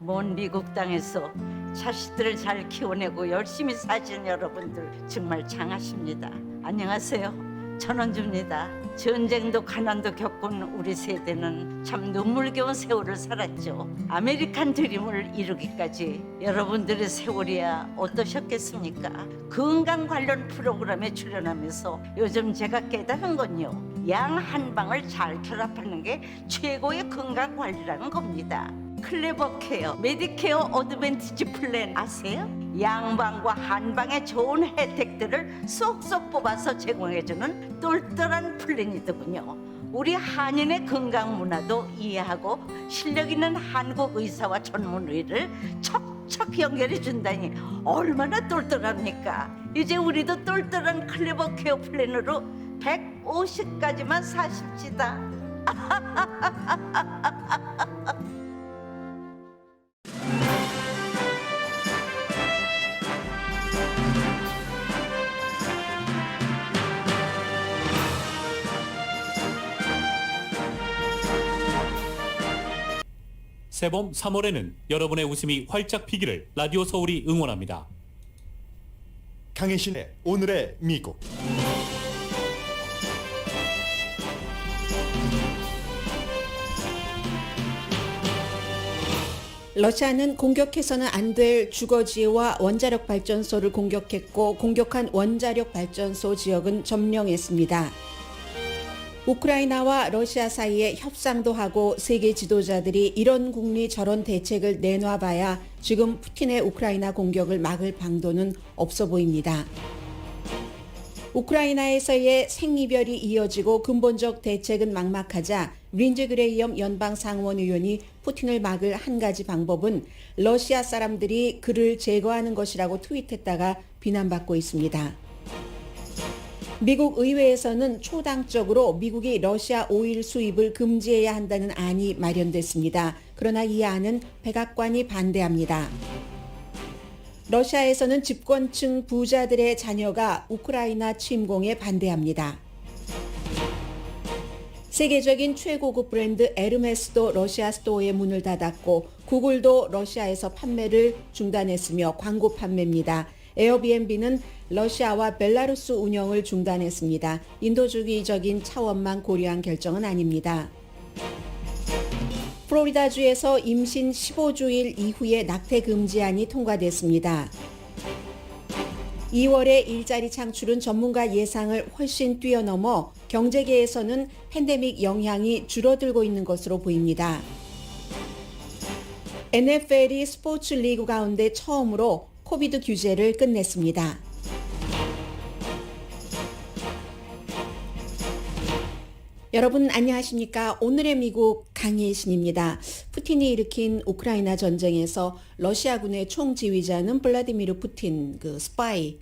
먼 미국 땅에서 자식들을 잘 키워내고 열심히 사신 여러분들 정말 장하십니다. 안녕하세요. 전원주입니다. 전쟁도 가난도 겪은 우리 세대는 참 눈물겨운 세월을 살았죠. 아메리칸 드림을 이루기까지 여러분들의 세월이야 어떠셨겠습니까? 건강 관련 프로그램에 출연하면서 요즘 제가 깨달은 건요, 양 한 방을 잘 결합하는 게 최고의 건강 관리라는 겁니다. 클레버 케어, 메디케어 어드밴티지 플랜 아세요? 양방과 한방의 좋은 혜택들을 쏙쏙 뽑아서 제공해주는 똘똘한 플랜이더군요. 우리 한인의 건강 문화도 이해하고 실력 있는 한국 의사와 전문의를 척척 연결해 준다니 얼마나 똘똘합니까? 이제 우리도 똘똘한 클레버 케어 플랜으로 150까지만 사십시다. 새봄 3월에는 여러분의 웃음이 활짝 피기를 라디오 서울이 응원합니다. 강혜신의 오늘의 미국. 러시아는 공격해서는 안 될 주거지와 원자력 발전소를 공격했고, 공격한 원자력 발전소 지역은 점령했습니다. 우크라이나와 러시아 사이에 협상도 하고 세계 지도자들이 이런 국리 저런 대책을 내놔봐야 지금 푸틴의 우크라이나 공격을 막을 방도는 없어 보입니다. 우크라이나에서의 생이별이 이어지고 근본적 대책은 막막하자 린즈 그레이엄 연방상원의원이 푸틴을 막을 한 가지 방법은 러시아 사람들이 그를 제거하는 것이라고 트윗했다가 비난받고 있습니다. 미국 의회에서는 초당적으로 미국이 러시아 오일 수입을 금지해야 한다는 안이 마련됐습니다. 그러나 이 안은 백악관이 반대합니다. 러시아에서는 집권층 부자들의 자녀가 우크라이나 침공에 반대합니다. 세계적인 최고급 브랜드 에르메스도 러시아 스토어의 문을 닫았고, 구글도 러시아에서 판매를 중단했으며 광고 판매입니다. 에어비앤비는 러시아와 벨라루스 운영을 중단했습니다. 인도주의적인 차원만 고려한 결정은 아닙니다. 플로리다주에서 임신 15주일 이후에 낙태 금지안이 통과됐습니다. 2월의 일자리 창출은 전문가 예상을 훨씬 뛰어넘어 경제계에서는 팬데믹 영향이 줄어들고 있는 것으로 보입니다. NFL이 스포츠 리그 가운데 처음으로 코비드 규제를 끝냈습니다. 여러분 안녕하십니까? 오늘의 미국 강혜신입니다. 푸틴이 일으킨 우크라이나 전쟁에서 러시아군의 총지휘자는 블라디미르 푸틴, 스파이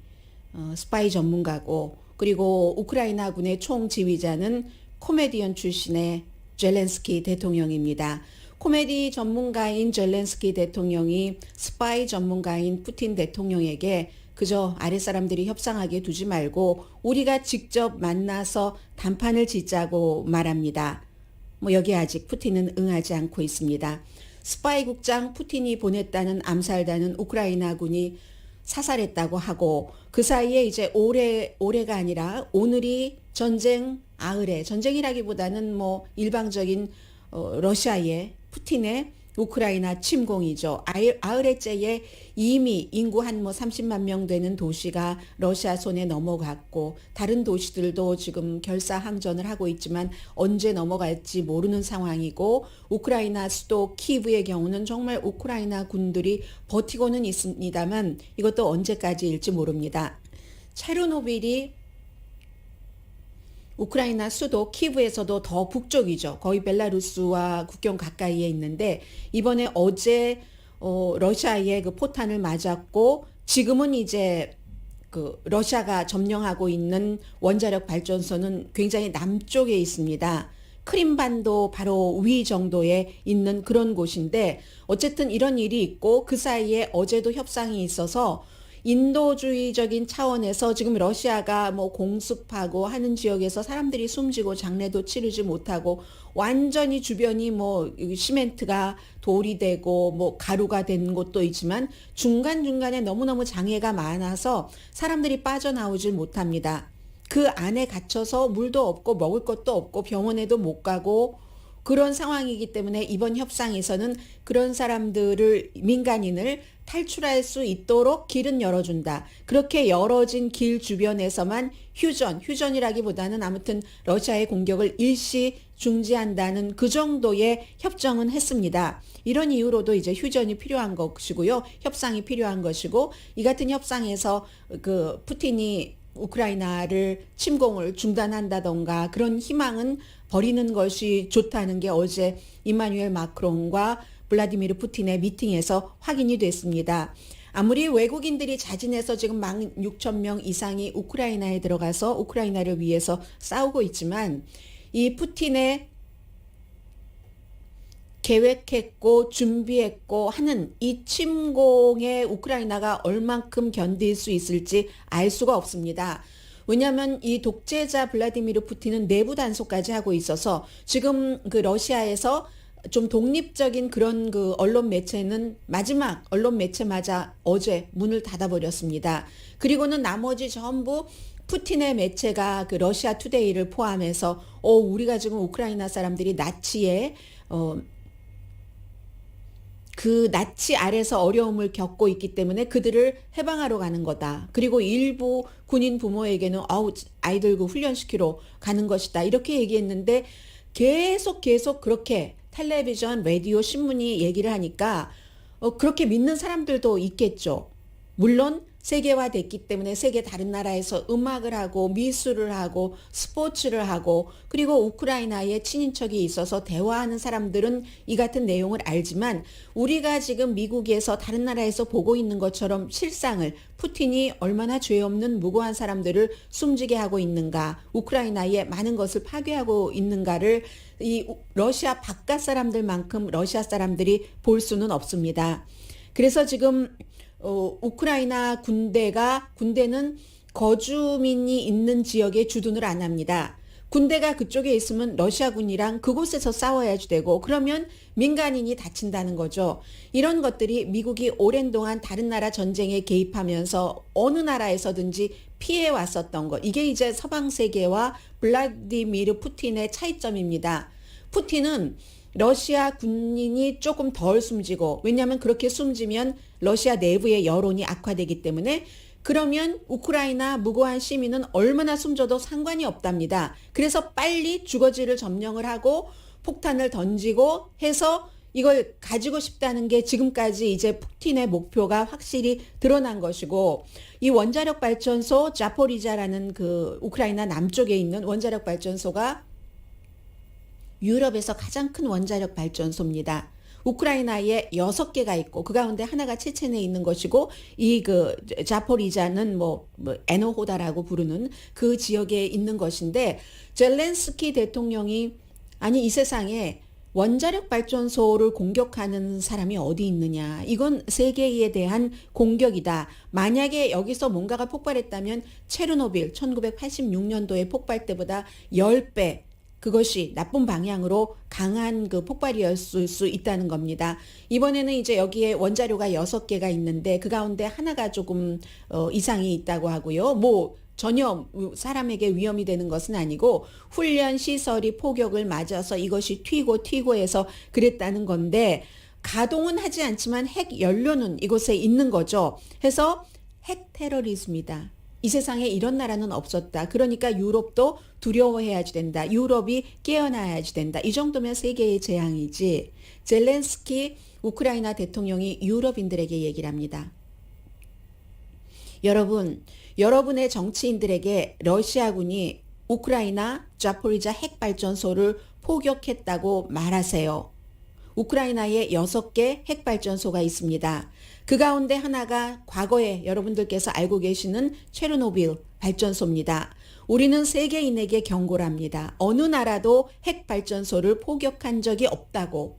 전문가고, 그리고 우크라이나군의 총지휘자는 코미디언 출신의 젤렌스키 대통령입니다. 코미디 전문가인 젤렌스키 대통령이 스파이 전문가인 푸틴 대통령에게 그저 아랫사람들이 협상하게 두지 말고 우리가 직접 만나서 담판을 짓자고 말합니다. 여기에 아직 푸틴은 응하지 않고 있습니다. 스파이 국장 푸틴이 보냈다는 암살단은 우크라이나군이 사살했다고 하고, 그 사이에 이제 올해가 아니라 오늘이 전쟁이라기보다는 일방적인 러시아의 푸틴의 우크라이나 침공이죠. 아흐레째에 이미 인구 한 30만 명 되는 도시가 러시아 손에 넘어갔고, 다른 도시들도 지금 결사항전을 하고 있지만 언제 넘어갈지 모르는 상황이고, 우크라이나 수도 키이브의 경우는 정말 우크라이나 군들이 버티고는 있습니다만 이것도 언제까지일지 모릅니다. 체르노빌이 우크라이나 수도 키브에서도 더 북쪽이죠. 거의 벨라루스와 국경 가까이에 있는데, 이번에 어제 러시아의 포탄을 맞았고, 지금은 이제 러시아가 점령하고 있는 원자력 발전소는 굉장히 남쪽에 있습니다. 크림반도 바로 위 정도에 있는 그런 곳인데, 어쨌든 이런 일이 있고 그 사이에 어제도 협상이 있어서 인도주의적인 차원에서 지금 러시아가 뭐 공습하고 하는 지역에서 사람들이 숨지고 장례도 치르지 못하고 완전히 주변이 뭐 시멘트가 돌이 되고 뭐 가루가 된 곳도 있지만 중간중간에 너무너무 장애가 많아서 사람들이 빠져나오질 못합니다. 그 안에 갇혀서 물도 없고 먹을 것도 없고 병원에도 못 가고 그런 상황이기 때문에 이번 협상에서는 그런 사람들을 민간인을 탈출할 수 있도록 길은 열어준다. 그렇게 열어진 길 주변에서만 휴전이라기보다는 아무튼 러시아의 공격을 일시 중지한다는 그 정도의 협정은 했습니다. 이런 이유로도 이제 휴전이 필요한 것이고요. 협상이 필요한 것이고 이 같은 협상에서 그 푸틴이 우크라이나를 침공을 중단한다던가 그런 희망은 버리는 것이 좋다는 게 어제 이마누엘 마크롱과 블라디미르 푸틴의 미팅에서 확인이 됐습니다. 아무리 외국인들이 자진해서 지금 16,000명 이상이 우크라이나에 들어가서 우크라이나를 위해서 싸우고 있지만 이 푸틴의 계획했고 준비했고 하는 이 침공에 우크라이나가 얼만큼 견딜 수 있을지 알 수가 없습니다. 왜냐하면 이 독재자 블라디미르 푸틴은 내부 단속까지 하고 있어서 지금 그 러시아에서 좀 독립적인 그런 그 언론 매체는 마지막 언론 매체마저 어제 문을 닫아버렸습니다. 그리고는 나머지 전부 푸틴의 매체가 그 러시아 투데이를 포함해서 우리가 지금 우크라이나 사람들이 나치의 그 나치 아래서 어려움을 겪고 있기 때문에 그들을 해방하러 가는 거다. 그리고 일부 군인 부모에게는 아이들 그 훈련시키러 가는 것이다. 이렇게 얘기했는데 계속 그렇게 텔레비전, 라디오, 신문이 얘기를 하니까 그렇게 믿는 사람들도 있겠죠. 물론 세계화됐기 때문에 세계 다른 나라에서 음악을 하고 미술을 하고 스포츠를 하고 그리고 우크라이나에 친인척이 있어서 대화하는 사람들은 이 같은 내용을 알지만 우리가 지금 미국에서 다른 나라에서 보고 있는 것처럼 실상을 푸틴이 얼마나 죄 없는 무고한 사람들을 숨지게 하고 있는가, 우크라이나에 많은 것을 파괴하고 있는가를 이 러시아 바깥 사람들만큼 러시아 사람들이 볼 수는 없습니다. 그래서 지금 우크라이나 군대는 거주민이 있는 지역에 주둔을 안 합니다. 군대가 그쪽에 있으면 러시아군이랑 그곳에서 싸워야지 되고 그러면 민간인이 다친다는 거죠. 이런 것들이 미국이 오랜 동안 다른 나라 전쟁에 개입하면서 어느 나라에서든지 피해 왔었던 것. 이게 이제 서방 세계와 블라디미르 푸틴의 차이점입니다. 푸틴은 러시아 군인이 조금 덜 숨지고 왜냐하면 그렇게 숨지면 러시아 내부의 여론이 악화되기 때문에 그러면 우크라이나 무고한 시민은 얼마나 숨져도 상관이 없답니다. 그래서 빨리 주거지를 점령을 하고 폭탄을 던지고 해서 이걸 가지고 싶다는 게 지금까지 이제 푸틴의 목표가 확실히 드러난 것이고 이 원자력 발전소 자포리자라는 그 우크라이나 남쪽에 있는 원자력 발전소가 유럽에서 가장 큰 원자력 발전소입니다. 우크라이나에 6개가 있고 그 가운데 하나가 체첸에 있는 것이고 이 그 자포리자는 뭐 에노호다라고 부르는 그 지역에 있는 것인데 젤렌스키 대통령이 아니 이 세상에 원자력 발전소를 공격하는 사람이 어디 있느냐. 이건 세계에 대한 공격이다. 만약에 여기서 뭔가가 폭발했다면 체르노빌 1986년도의 폭발 때보다 10배 그것이 나쁜 방향으로 강한 그 폭발이었을 수 있다는 겁니다. 이번에는 이제 여기에 원자료가 6개가 있는데 그 가운데 하나가 조금 이상이 있다고 하고요. 뭐 전혀 사람에게 위험이 되는 것은 아니고 훈련 시설이 포격을 맞아서 이것이 튀고 해서 그랬다는 건데 가동은 하지 않지만 핵 연료는 이곳에 있는 거죠. 해서 핵 테러리즘이다. 이 세상에 이런 나라는 없었다. 그러니까 유럽도 두려워해야지 된다. 유럽이 깨어나야지 된다. 이 정도면 세계의 재앙이지. 젤렌스키 우크라이나 대통령이 유럽인들에게 얘기를 합니다. 여러분의 정치인들에게 러시아군이 우크라이나 자포리자 핵발전소를 포격했다고 말하세요. 우크라이나에 6개 핵발전소가 있습니다. 그 가운데 하나가 과거에 여러분들께서 알고 계시는 체르노빌 발전소입니다. 우리는 세계인에게 경고를 합니다. 어느 나라도 핵발전소를 포격한 적이 없다고.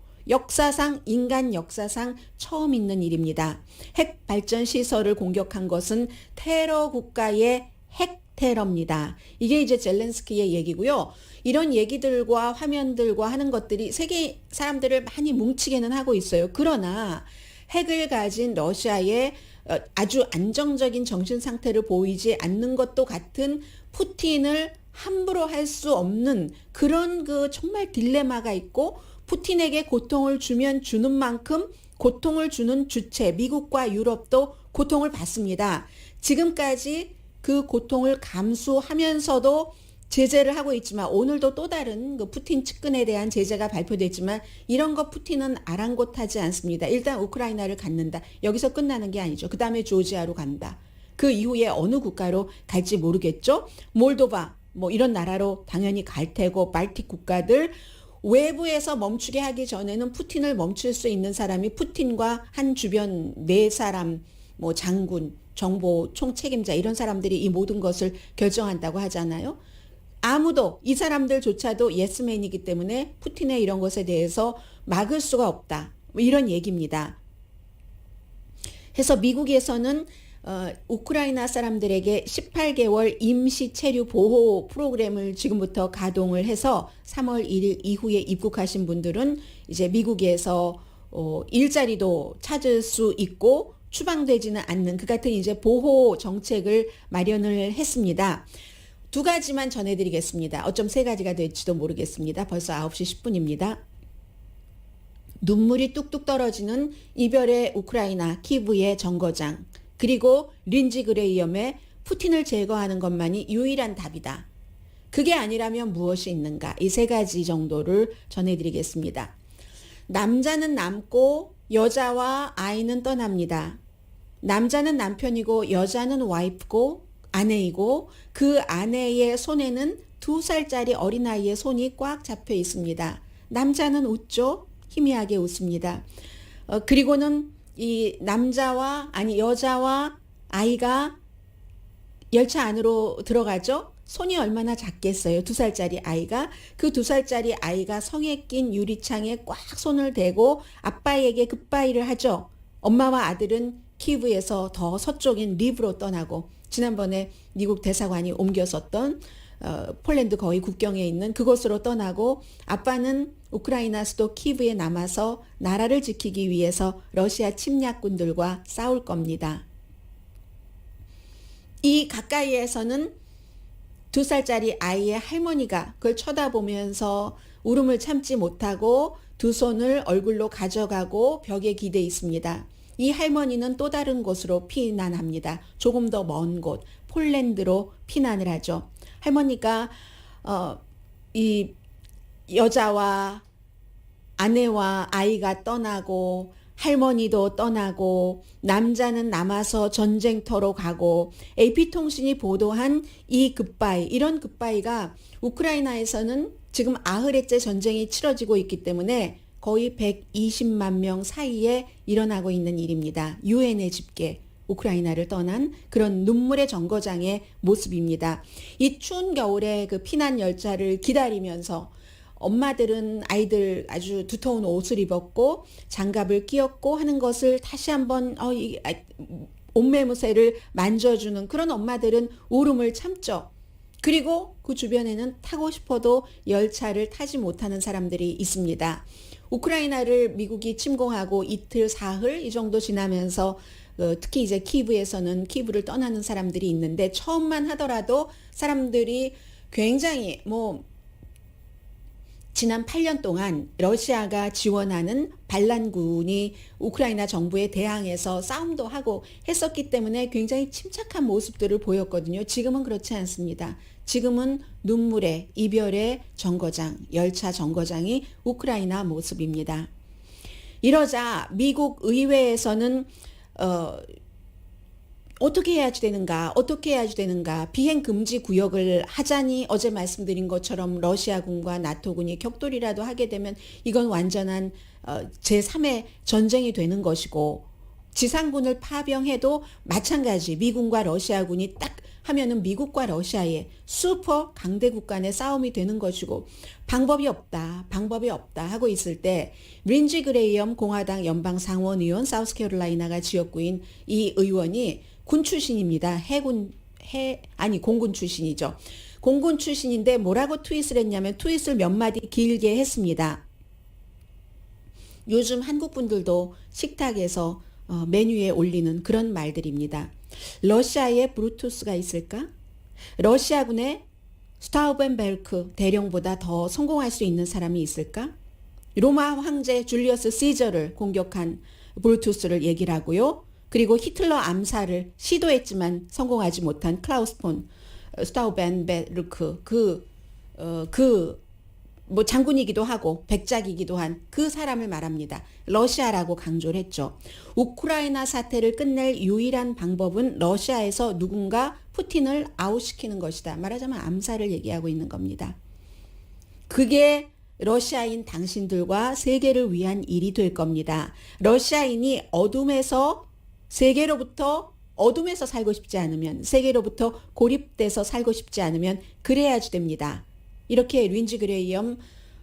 인간 역사상 처음 있는 일입니다. 핵 발전 시설을 공격한 것은 테러 국가의 핵 테러입니다. 이게 이제 젤렌스키의 얘기고요. 이런 얘기들과 화면들과 하는 것들이 세계 사람들을 많이 뭉치게는 하고 있어요. 그러나 핵을 가진 러시아의 아주 안정적인 정신 상태를 보이지 않는 것도 같은 푸틴을 함부로 할 수 없는 그런 그 정말 딜레마가 있고, 푸틴에게 고통을 주면 주는 만큼 고통을 주는 주체 미국과 유럽도 고통을 받습니다. 지금까지 그 고통을 감수하면서도 제재를 하고 있지만, 오늘도 또 다른 그 푸틴 측근에 대한 제재가 발표됐지만 이런 거 푸틴은 아랑곳하지 않습니다. 일단 우크라이나를 갖는다. 여기서 끝나는 게 아니죠. 그 다음에 조지아로 간다. 그 이후에 어느 국가로 갈지 모르겠죠. 몰도바 뭐 이런 나라로 당연히 갈 테고, 발틱 국가들, 외부에서 멈추게 하기 전에는 푸틴을 멈출 수 있는 사람이 푸틴과 한 주변 네 사람, 뭐 장군, 정보 총책임자 이런 사람들이 이 모든 것을 결정한다고 하잖아요. 아무도, 이 사람들조차도 예스맨이기 때문에 푸틴의 이런 것에 대해서 막을 수가 없다. 뭐 이런 얘기입니다. 해서 미국에서는 우크라이나 사람들에게 18개월 임시 체류 보호 프로그램을 지금부터 가동을 해서 3월 1일 이후에 입국하신 분들은 이제 미국에서 일자리도 찾을 수 있고 추방되지는 않는 그 같은 이제 보호 정책을 마련을 했습니다. 두 가지만 전해드리겠습니다. 어쩜 세 가지가 될지도 모르겠습니다. 벌써 9시 10분입니다. 눈물이 뚝뚝 떨어지는 이별의 우크라이나 키브의 정거장, 그리고 린지 그레이엄의 푸틴을 제거하는 것만이 유일한 답이다. 그게 아니라면 무엇이 있는가? 이 세 가지 정도를 전해드리겠습니다. 남자는 남고 여자와 아이는 떠납니다. 남자는 남편이고 여자는 와이프고 아내이고, 그 아내의 손에는 2살짜리 어린아이의 손이 꽉 잡혀 있습니다. 남자는 웃죠? 희미하게 웃습니다. 그리고는 이 여자와 아이가 열차 안으로 들어가죠? 손이 얼마나 작겠어요? 2살짜리 아이가. 그 2살짜리 아이가 성에 낀 유리창에 꽉 손을 대고 아빠에게 굿바이를 하죠. 엄마와 아들은 키브에서 더 서쪽인 리브로 떠나고, 지난번에 미국 대사관이 옮겼었던 폴란드 거의 국경에 있는 그곳으로 떠나고, 아빠는 우크라이나 수도 키브에 남아서 나라를 지키기 위해서 러시아 침략군들과 싸울 겁니다. 이 가까이에서는 2살짜리 아이의 할머니가 그걸 쳐다보면서 울음을 참지 못하고 두 손을 얼굴로 가져가고 벽에 기대 있습니다. 이 할머니는 또 다른 곳으로 피난합니다. 조금 더 먼 곳, 폴란드로 피난을 하죠. 할머니가 이 여자와 아내와 아이가 떠나고, 할머니도 떠나고, 남자는 남아서 전쟁터로 가고, AP통신이 보도한 이 굿바이, 이런 굿바이가 우크라이나에서는 지금 아흐레째 전쟁이 치러지고 있기 때문에 거의 120만 명 사이에 일어나고 있는 일입니다. 유엔의 집계, 우크라이나를 떠난 그런 눈물의 정거장의 모습입니다. 이 추운 겨울에 그 피난 열차를 기다리면서 엄마들은 아이들 아주 두터운 옷을 입었고 장갑을 끼웠고 하는 것을 다시 한번 옷매무새를 만져주는 그런 엄마들은 울음을 참죠. 그리고 그 주변에는 타고 싶어도 열차를 타지 못하는 사람들이 있습니다. 우크라이나를 미국이 침공하고 이틀 사흘 이 정도 지나면서 특히 이제 키브에서는 키브를 떠나는 사람들이 있는데, 처음만 하더라도 사람들이 굉장히 지난 8년 동안 러시아가 지원하는 반란군이 우크라이나 정부에 대항해서 싸움도 하고 했었기 때문에 굉장히 침착한 모습들을 보였거든요. 지금은 그렇지 않습니다. 지금은 눈물의 이별의 정거장, 열차 정거장이 우크라이나 모습입니다. 이러자 미국 의회에서는 어떻게 해야지 되는가, 비행 금지 구역을 하자니 어제 말씀드린 것처럼 러시아군과 나토군이 격돌이라도 하게 되면 이건 완전한 제3의 전쟁이 되는 것이고, 지상군을 파병해도 마찬가지 미군과 러시아군이 딱 하면은 미국과 러시아의 슈퍼 강대국 간의 싸움이 되는 것이고 방법이 없다 하고 있을 때 린지 그레이엄 공화당 연방 상원의원 사우스캐롤라이나가 지역구인 이 의원이 군 출신입니다. 공군 출신이죠. 공군 출신인데 뭐라고 트윗을 했냐면 트윗을 몇 마디 길게 했습니다. 요즘 한국 분들도 식탁에서 메뉴에 올리는 그런 말들입니다. 러시아에 브루투스가 있을까? 러시아군의 스타우벤베르크 대령보다 더 성공할 수 있는 사람이 있을까? 로마 황제 줄리어스 시저를 공격한 브루투스를 얘기를 하고요. 그리고 히틀러 암살을 시도했지만 성공하지 못한 클라우스 폰 스타우벤베르크 뭐 장군이기도 하고 백작이기도 한 그 사람을 말합니다. 러시아라고 강조를 했죠. 우크라이나 사태를 끝낼 유일한 방법은 러시아에서 누군가 푸틴을 아웃시키는 것이다. 말하자면 암살을 얘기하고 있는 겁니다. 그게 러시아인 당신들과 세계를 위한 일이 될 겁니다. 러시아인이 세계로부터 어둠에서 살고 싶지 않으면, 세계로부터 고립돼서 살고 싶지 않으면 그래야지 됩니다. 이렇게 린지 그레이엄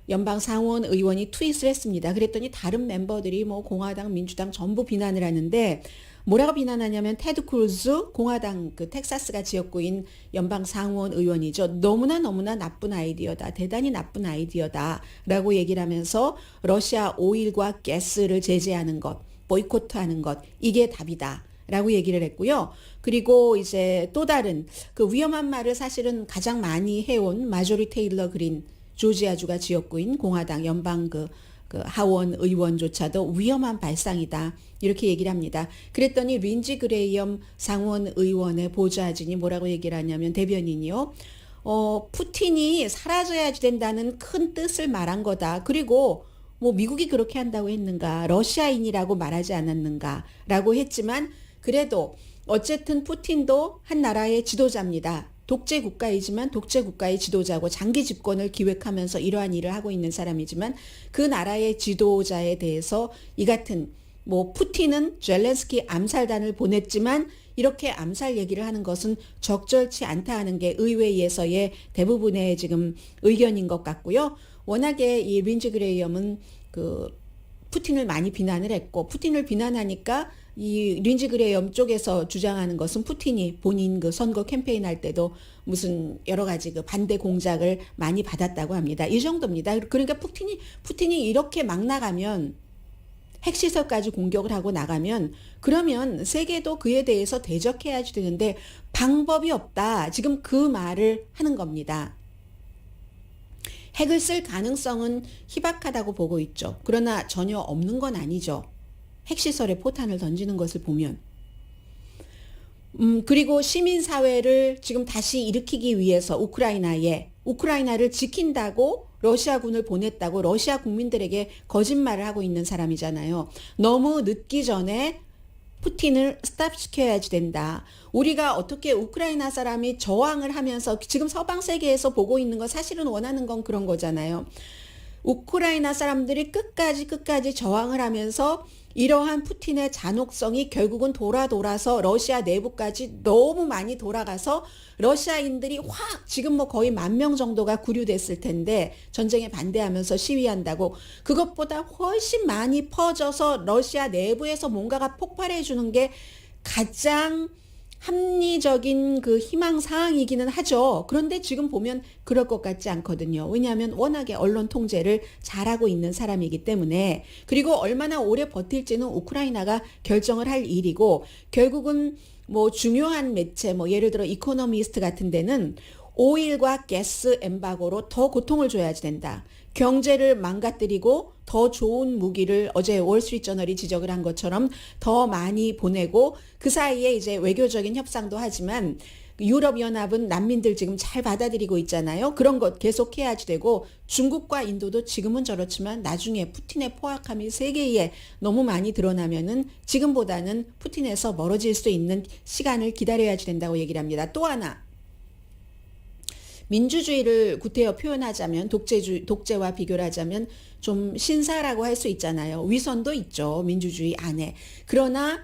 연방 상원 의원이 트윗을 했습니다. 그랬더니 다른 멤버들이 뭐 공화당, 민주당 전부 비난을 하는데 뭐라고 비난하냐면 테드 크루즈 공화당 그 텍사스가 지역구인 연방 상원 의원이죠. 너무나 나쁜 아이디어다. 대단히 나쁜 아이디어다라고 얘기를 하면서 러시아 오일과 가스를 제재하는 것, 보이콧하는 것, 이게 답이다. 라고 얘기를 했고요. 그리고 이제 또 다른 그 위험한 말을 사실은 가장 많이 해온 마조리 테일러 그린 조지아주가 지역구인 공화당 연방 그 하원 의원조차도 위험한 발상이다. 이렇게 얘기를 합니다. 그랬더니 린지 그레이엄 상원 의원의 보좌진이 뭐라고 얘기를 하냐면 대변인이요. 푸틴이 사라져야 된다는 큰 뜻을 말한 거다. 그리고 뭐 미국이 그렇게 한다고 했는가, 러시아인이라고 말하지 않았는가 라고 했지만 그래도 어쨌든 푸틴도 한 나라의 지도자입니다. 독재 국가이지만 독재 국가의 지도자고 장기 집권을 기획하면서 이러한 일을 하고 있는 사람이지만 그 나라의 지도자에 대해서 이 같은 뭐 푸틴은 젤렌스키 암살단을 보냈지만 이렇게 암살 얘기를 하는 것은 적절치 않다 하는 게 의회에서의 대부분의 지금 의견인 것 같고요. 워낙에 이 린지 그레이엄은 그 푸틴을 많이 비난을 했고 푸틴을 비난하니까 이 린지 그레이엄 쪽에서 주장하는 것은 푸틴이 본인 그 선거 캠페인 할 때도 무슨 여러 가지 그 반대 공작을 많이 받았다고 합니다. 이 정도입니다. 그러니까 푸틴이 이렇게 막 나가면 핵시설까지 공격을 하고 나가면 그러면 세계도 그에 대해서 대적해야지 되는데 방법이 없다. 지금 그 말을 하는 겁니다. 핵을 쓸 가능성은 희박하다고 보고 있죠. 그러나 전혀 없는 건 아니죠. 핵시설에 포탄을 던지는 것을 보면. 그리고 시민사회를 지금 다시 일으키기 위해서 우크라이나를 지킨다고 러시아군을 보냈다고 러시아 국민들에게 거짓말을 하고 있는 사람이잖아요. 너무 늦기 전에 푸틴을 스탑시켜야지 된다. 우리가 어떻게 우크라이나 사람이 저항을 하면서 지금 서방 세계에서 보고 있는 거 사실은 원하는 건 그런 거잖아요. 우크라이나 사람들이 끝까지 저항을 하면서 이러한 푸틴의 잔혹성이 결국은 돌아서 러시아 내부까지 너무 많이 돌아가서 러시아인들이 확 지금 뭐 거의 10,000명 정도가 구류됐을 텐데 전쟁에 반대하면서 시위한다고 그것보다 훨씬 많이 퍼져서 러시아 내부에서 뭔가가 폭발해 주는 게 가장 합리적인 그 희망 사항이기는 하죠. 그런데 지금 보면 그럴 것 같지 않거든요. 왜냐하면 워낙에 언론 통제를 잘하고 있는 사람이기 때문에 그리고 얼마나 오래 버틸지는 우크라이나가 결정을 할 일이고 결국은 뭐 중요한 매체 뭐 예를 들어 이코노미스트 같은 데는 오일과 가스 엠바고로 더 고통을 줘야지 된다. 경제를 망가뜨리고 더 좋은 무기를 어제 월스트리트저널이 지적을 한 것처럼 더 많이 보내고 그 사이에 이제 외교적인 협상도 하지만 유럽연합은 난민들 지금 잘 받아들이고 있잖아요. 그런 것 계속해야지 되고 중국과 인도도 지금은 저렇지만 나중에 푸틴의 포악함이 세계에 너무 많이 드러나면은 지금보다는 푸틴에서 멀어질 수 있는 시간을 기다려야지 된다고 얘기를 합니다. 또 하나. 민주주의를 구태여 표현하자면 독재와 비교를 하자면 좀 신사라고 할 수 있잖아요. 위선도 있죠. 민주주의 안에. 그러나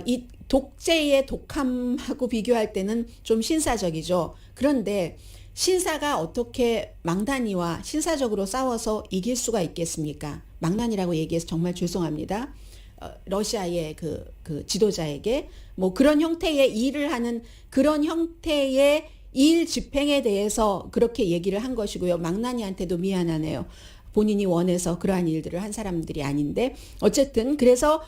이 독재의 독함하고 비교할 때는 좀 신사적이죠. 그런데 신사가 어떻게 망나니와 신사적으로 싸워서 이길 수가 있겠습니까? 망나니라고 얘기해서 정말 죄송합니다. 러시아의 그 지도자에게 뭐 그런 형태의 일을 하는 그런 형태의 일 집행에 대해서 그렇게 얘기를 한 것이고요. 망나니한테도 미안하네요. 본인이 원해서 그러한 일들을 한 사람들이 아닌데 어쨌든 그래서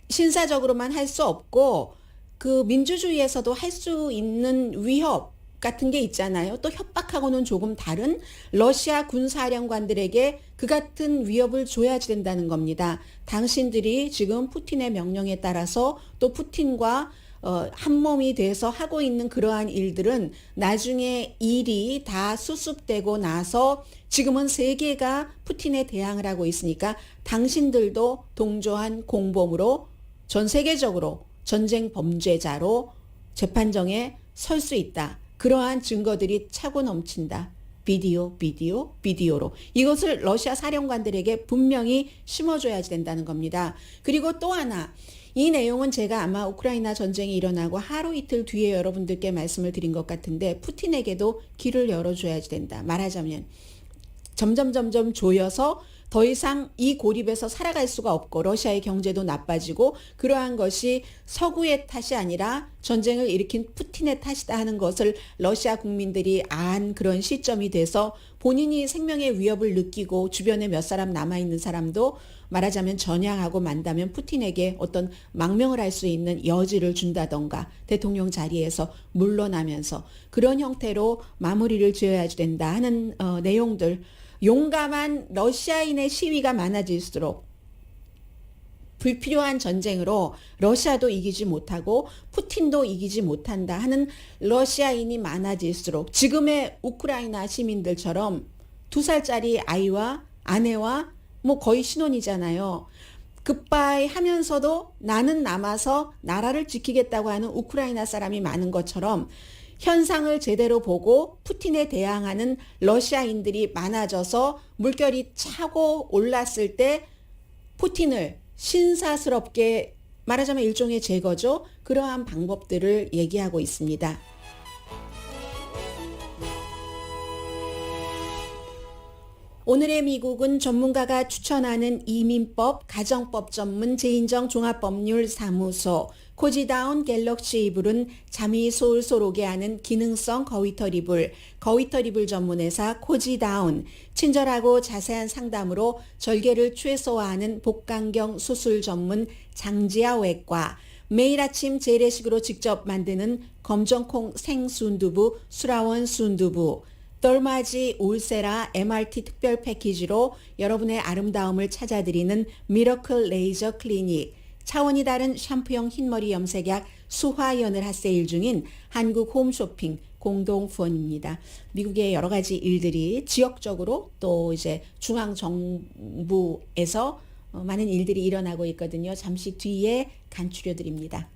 신사적으로만 할 수 없고 그 민주주의에서도 할 수 있는 위협 같은 게 있잖아요. 또 협박하고는 조금 다른 러시아 군사령관들에게 그 같은 위협을 줘야지 된다는 겁니다. 당신들이 지금 푸틴의 명령에 따라서 또 푸틴과 한 몸이 돼서 하고 있는 그러한 일들은 나중에 일이 다 수습되고 나서 지금은 세계가 푸틴에 대항을 하고 있으니까 당신들도 동조한 공범으로 전 세계적으로 전쟁 범죄자로 재판정에 설 수 있다. 그러한 증거들이 차고 넘친다. 비디오로. 이것을 러시아 사령관들에게 분명히 심어줘야 된다는 겁니다. 그리고 또 하나, 이 내용은 제가 아마 우크라이나 전쟁이 일어나고 하루 이틀 뒤에 여러분들께 말씀을 드린 것 같은데 푸틴에게도 길을 열어줘야 된다. 말하자면 점점 조여서 더 이상 이 고립에서 살아갈 수가 없고 러시아의 경제도 나빠지고 그러한 것이 서구의 탓이 아니라 전쟁을 일으킨 푸틴의 탓이다 하는 것을 러시아 국민들이 안 그런 시점이 돼서 본인이 생명의 위협을 느끼고 주변에 몇 사람 남아있는 사람도 말하자면 전향하고 만다면 푸틴에게 어떤 망명을 할 수 있는 여지를 준다던가 대통령 자리에서 물러나면서 그런 형태로 마무리를 지어야 된다 하는 내용들. 용감한 러시아인의 시위가 많아질수록 불필요한 전쟁으로 러시아도 이기지 못하고 푸틴도 이기지 못한다 하는 러시아인이 많아질수록 지금의 우크라이나 시민들처럼 2살짜리 아이와 아내와 뭐 거의 신혼이잖아요. 굿바이 하면서도 나는 남아서 나라를 지키겠다고 하는 우크라이나 사람이 많은 것처럼 현상을 제대로 보고 푸틴에 대항하는 러시아인들이 많아져서 물결이 차고 올랐을 때 푸틴을 신사스럽게 말하자면 일종의 제거죠. 그러한 방법들을 얘기하고 있습니다. 오늘의 미국은 전문가가 추천하는 이민법, 가정법 전문 제인정 종합법률사무소, 코지다운 갤럭시 이불은 잠이 솔솔 오게 하는 기능성 거위털 이불, 거위털 이불 전문회사 코지다운, 친절하고 자세한 상담으로 절개를 최소화하는 복강경 수술 전문 장지아 외과, 매일 아침 재래식으로 직접 만드는 검정콩 생순두부 수라원 순두부, 덜마지 울세라 MRT 특별 패키지로 여러분의 아름다움을 찾아드리는 미러클 레이저 클리닉, 차원이 다른 샴푸형 흰머리 염색약 수화연을 핫세일 중인 한국 홈쇼핑 공동 후원입니다. 미국의 여러 가지 일들이 지역적으로 또 이제 중앙정부에서 많은 일들이 일어나고 있거든요. 잠시 뒤에 간추려 드립니다.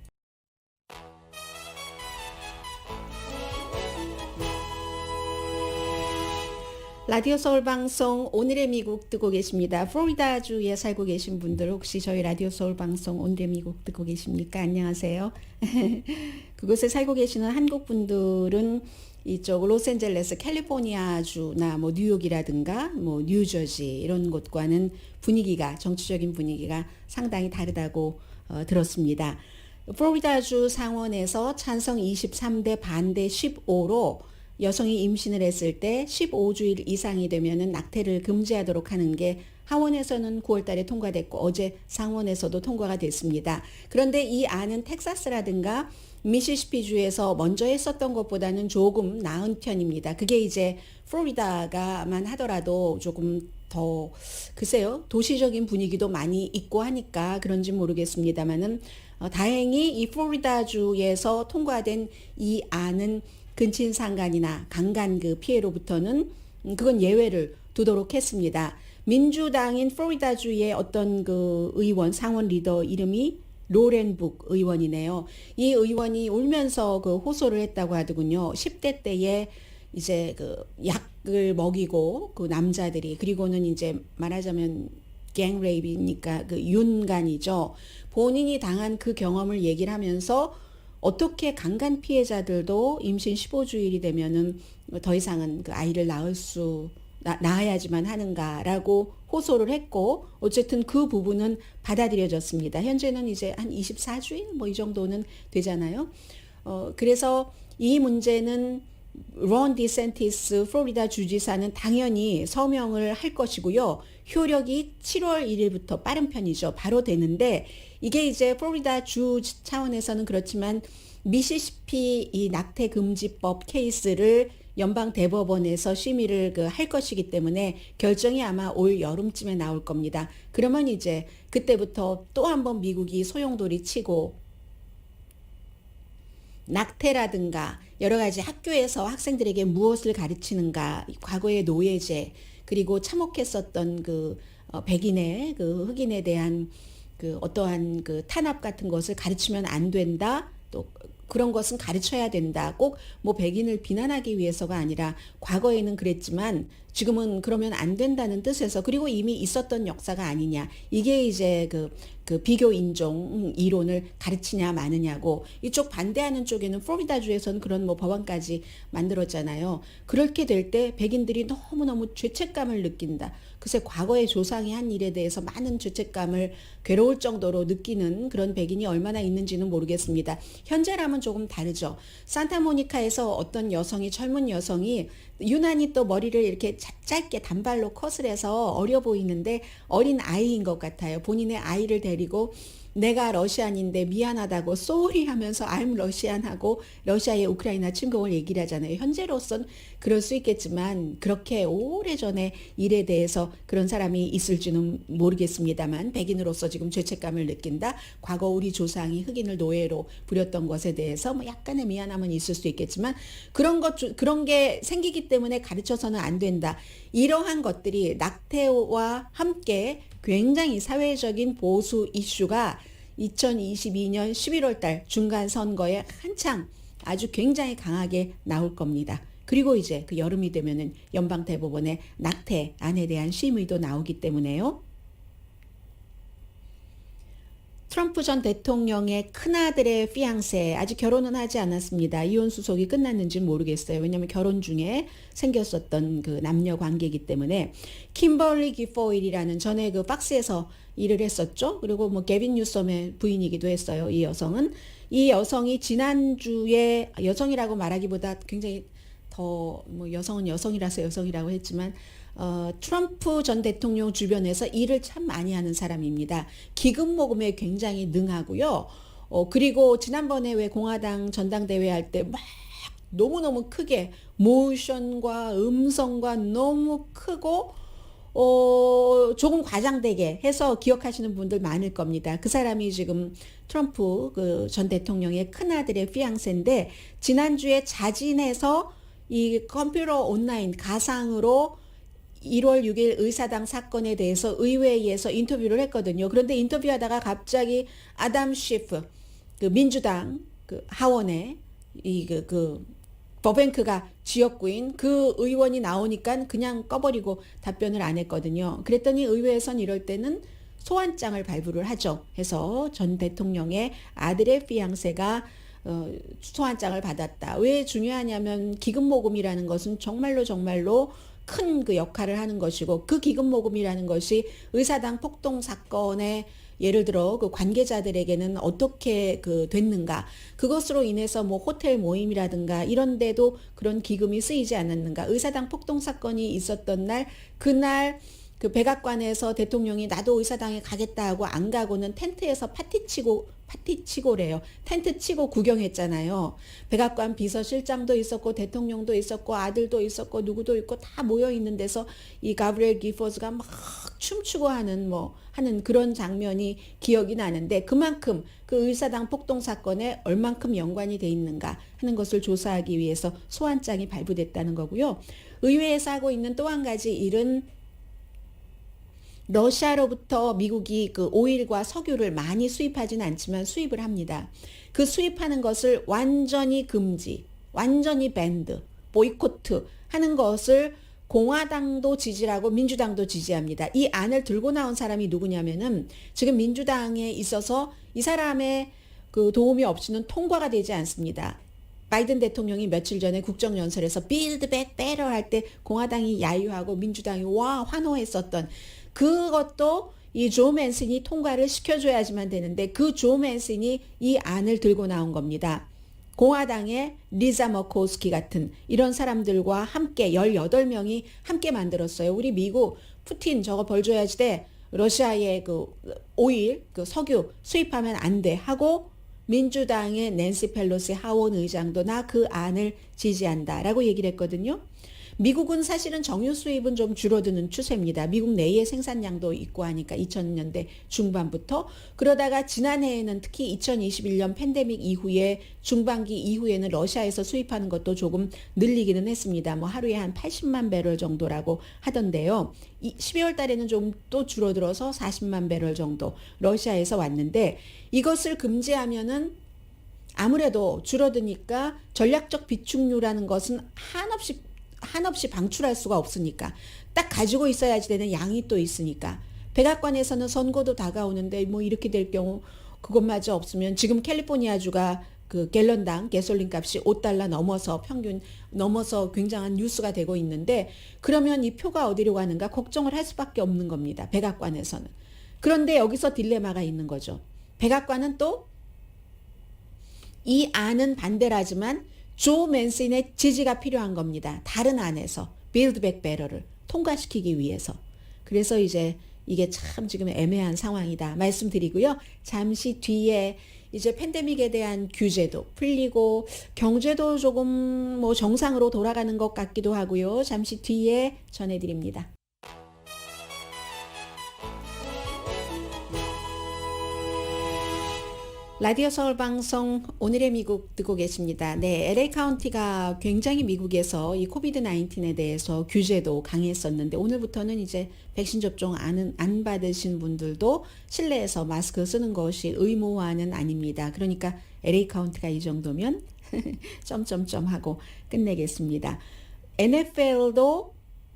라디오 서울 방송 오늘의 미국 듣고 계십니다. 플로리다주에 살고 계신 분들 혹시 저희 라디오 서울 방송 오늘의 미국 듣고 계십니까? 안녕하세요. 그곳에 살고 계시는 한국 분들은 이쪽 로스앤젤레스 캘리포니아주나 뭐 뉴욕이라든가 뭐 뉴저지 이런 곳과는 분위기가 정치적인 분위기가 상당히 다르다고 들었습니다. 플로리다주 상원에서 찬성 23대 반대 15로 여성이 임신을 했을 때 15주일 이상이 되면은 낙태를 금지하도록 하는 게 하원에서는 9월 달에 통과됐고 어제 상원에서도 통과가 됐습니다. 그런데 이 안은 텍사스라든가 미시시피주에서 먼저 했었던 것보다는 조금 나은 편입니다. 그게 이제 플로리다가만 하더라도 조금 더 글쎄요. 도시적인 분위기도 많이 있고 하니까 그런지 모르겠습니다만은 다행히 이 플로리다주에서 통과된 이 안은 근친상간이나 강간 그 피해로부터는 그건 예외를 두도록 했습니다. 민주당인 플로리다주의 어떤 그 의원 상원 리더 이름이 로렌북 의원이네요. 이 의원이 울면서 그 호소를 했다고 하더군요. 10대 때에 이제 그 약을 먹이고 그 남자들이 그리고는 이제 말하자면 갱레이브니까 그 윤간이죠. 본인이 당한 그 경험을 얘기를 하면서 어떻게 강간 피해자들도 임신 15주일이 되면은 더 이상은 그 아이를 낳아야지만 하는가라고 호소를 했고, 어쨌든 그 부분은 받아들여졌습니다. 현재는 이제 한 24주일 뭐 이 정도는 되잖아요. 그래서 이 문제는 론 디센티스 플로리다 주지사는 당연히 서명을 할 것이고요. 효력이 7월 1일부터 빠른 편이죠. 바로 되는데, 이게 이제 플로리다 주 차원에서는 그렇지만 미시시피 이 낙태 금지법 케이스를 연방 대법원에서 심의를 할 것이기 때문에 결정이 아마 올 여름쯤에 나올 겁니다. 그러면 이제 그때부터 또 한번 미국이 소용돌이 치고 낙태라든가 여러 가지 학교에서 학생들에게 무엇을 가르치는가, 과거의 노예제, 그리고 참혹했었던 그 백인의 그 흑인에 대한 그 어떠한 그 탄압 같은 것을 가르치면 안 된다. 또 그런 것은 가르쳐야 된다. 꼭 뭐 백인을 비난하기 위해서가 아니라 과거에는 그랬지만 지금은 그러면 안 된다는 뜻에서, 그리고 이미 있었던 역사가 아니냐. 이게 이제 그 비교 인종 이론을 가르치냐 마느냐고, 이쪽 반대하는 쪽에는 플로리다주에서는 그런 뭐 법안까지 만들었잖아요. 그렇게 될 때 백인들이 너무너무 죄책감을 느낀다. 글쎄 과거의 조상이 한 일에 대해서 많은 죄책감을 괴로울 정도로 느끼는 그런 백인이 얼마나 있는지는 모르겠습니다. 현재라면 조금 다르죠. 산타모니카에서 어떤 여성이, 젊은 여성이 유난히 또 머리를 이렇게 짧게 단발로 컷을 해서 어려 보이는데 어린 아이인 것 같아요. 본인의 아이를 데리고 내가 러시안인데 미안하다고 쏘리 하면서 I'm 러시안 하고 러시아의 우크라이나 침공을 얘기를 하잖아요. 현재로선 그럴 수 있겠지만 그렇게 오래전에 일에 대해서 그런 사람이 있을지는 모르겠습니다만, 백인으로서 지금 죄책감을 느낀다. 과거 우리 조상이 흑인을 노예로 부렸던 것에 대해서 뭐 약간의 미안함은 있을 수 있겠지만 그런 게 생기기 때문에 가르쳐서는 안 된다. 이러한 것들이 낙태와 함께 굉장히 사회적인 보수 이슈가 2022년 11월 달 중간 선거에 한창 아주 굉장히 강하게 나올 겁니다. 그리고 이제 그 여름이 되면은 연방 대법원에 낙태안에 대한 심의도 나오기 때문에요. 트럼프 전 대통령의 큰아들의 피앙세, 아직 결혼은 하지 않았습니다. 이혼 수속이 끝났는지는 모르겠어요. 왜냐하면 결혼 중에 생겼었던 그 남녀 관계이기 때문에. kimberly guilfoyle이라는 전에 그 박스에서 일을 했었죠. 그리고 뭐 게빈 뉴섬의 부인이기도 했어요. 이 여성은. 이 여성이 지난주에, 여성이라고 말하기보다 굉장히 더 뭐 여성은 여성이라서 여성이라고 했지만 트럼프 전 대통령 주변에서 일을 참 많이 하는 사람입니다. 기금 모금에 굉장히 능하고요. 그리고 지난번에 왜 공화당 전당대회 할 때 막 너무너무 크게 모션과 음성과 너무 크고 조금 과장되게 해서 기억하시는 분들 많을 겁니다. 그 사람이 지금 트럼프 그 전 대통령의 큰아들의 피앙세인데, 지난주에 자진해서 이 컴퓨터 온라인 가상으로 1월 6일 의사당 사건에 대해서 의회에서 인터뷰를 했거든요. 그런데 인터뷰하다가 갑자기 아담 쉬프, 그 민주당 그 하원에 그 버뱅크가 지역구인 그 의원이 나오니까 그냥 꺼버리고 답변을 안 했거든요. 그랬더니 의회에선 이럴 때는 소환장을 발부를 하죠. 해서 전 대통령의 아들의 피앙세가 소환장을 받았다. 왜 중요하냐면 기금 모금이라는 것은 정말로 큰 그 역할을 하는 것이고, 그 기금 모금이라는 것이 의사당 폭동 사건에 예를 들어 그 관계자들에게는 어떻게 그 됐는가, 그것으로 인해서 뭐 호텔 모임이라든가 이런 데도 그런 기금이 쓰이지 않았는가, 의사당 폭동 사건이 있었던 날 그날 그 백악관에서 대통령이 나도 의사당에 가겠다 하고 안 가고는 텐트에서 파티치고래요. 텐트 치고 구경했잖아요. 백악관 비서실장도 있었고 대통령도 있었고 아들도 있었고 누구도 있고 다 모여 있는 데서 이 가브리엘 기포스가 막 춤추고 하는 그런 장면이 기억이 나는데, 그만큼 그 의사당 폭동 사건에 얼만큼 연관이 돼 있는가 하는 것을 조사하기 위해서 소환장이 발부됐다는 거고요. 의회에서 하고 있는 또 한 가지 일은 러시아로부터 미국이 그 오일과 석유를 많이 수입하진 않지만 수입을 합니다. 그 수입하는 것을 완전히 금지, 완전히 밴드, 보이코트 하는 것을 공화당도 지지하고 민주당도 지지합니다. 이 안을 들고 나온 사람이 누구냐면은 지금 민주당에 있어서 이 사람의 그 도움이 없이는 통과가 되지 않습니다. 바이든 대통령이 며칠 전에 국정연설에서 Build Back Better 할 때 공화당이 야유하고 민주당이 와 환호했었던 그것도 이 조 맨슨이 통과를 시켜줘야지만 되는데 그 조 맨슨이 이 안을 들고 나온 겁니다. 공화당의 리자 머코스키 같은 이런 사람들과 함께 18명이 함께 만들었어요. 우리 미국 푸틴 저거 벌 줘야지 돼. 러시아의 그 오일, 그 석유 수입하면 안 돼 하고 민주당의 낸시 펠로시 하원 의장도 나 그 안을 지지한다라고 얘기를 했거든요. 미국은 사실은 정유 수입은 좀 줄어드는 추세입니다. 미국 내의 생산량도 있고 하니까 2000년대 중반부터 그러다가 지난해에는 특히 2021년 팬데믹 이후에 중반기 이후에는 러시아에서 수입하는 것도 조금 늘리기는 했습니다. 뭐 하루에 한 80만 배럴 정도라고 하던데요. 12월 달에는 좀 또 줄어들어서 40만 배럴 정도 러시아에서 왔는데 이것을 금지하면은 아무래도 줄어드니까 전략적 비축류라는 것은 한없이 방출할 수가 없으니까 딱 가지고 있어야지 되는 양이 또 있으니까 백악관에서는 선거도 다가오는데 뭐 이렇게 될 경우 그것마저 없으면 지금 캘리포니아주가 그 갤런당 가솔린 값이 $5 넘어서 평균 넘어서 굉장한 뉴스가 되고 있는데 그러면 이 표가 어디로 가는가 걱정을 할 수밖에 없는 겁니다. 백악관에서는. 그런데 여기서 딜레마가 있는 거죠. 백악관은 또 이 안은 반대라지만 조 맨슨의 지지가 필요한 겁니다. 다른 안에서 Build Back Better를 통과시키기 위해서. 그래서 이제 이게 참 지금 애매한 상황이다 말씀드리고요. 잠시 뒤에 이제 팬데믹에 대한 규제도 풀리고 경제도 조금 뭐 정상으로 돌아가는 것 같기도 하고요. 잠시 뒤에 전해드립니다. 라디오 서울 방송 오늘의 미국 듣고 계십니다. 네, LA 카운티가 굉장히 미국에서 이 코비드 19에 대해서 규제도 강했었는데 오늘부터는 이제 백신 접종 안 받으신 분들도 실내에서 마스크 쓰는 것이 의무화는 아닙니다. 그러니까 LA 카운티가 이 정도면 점점점 하고 끝내겠습니다.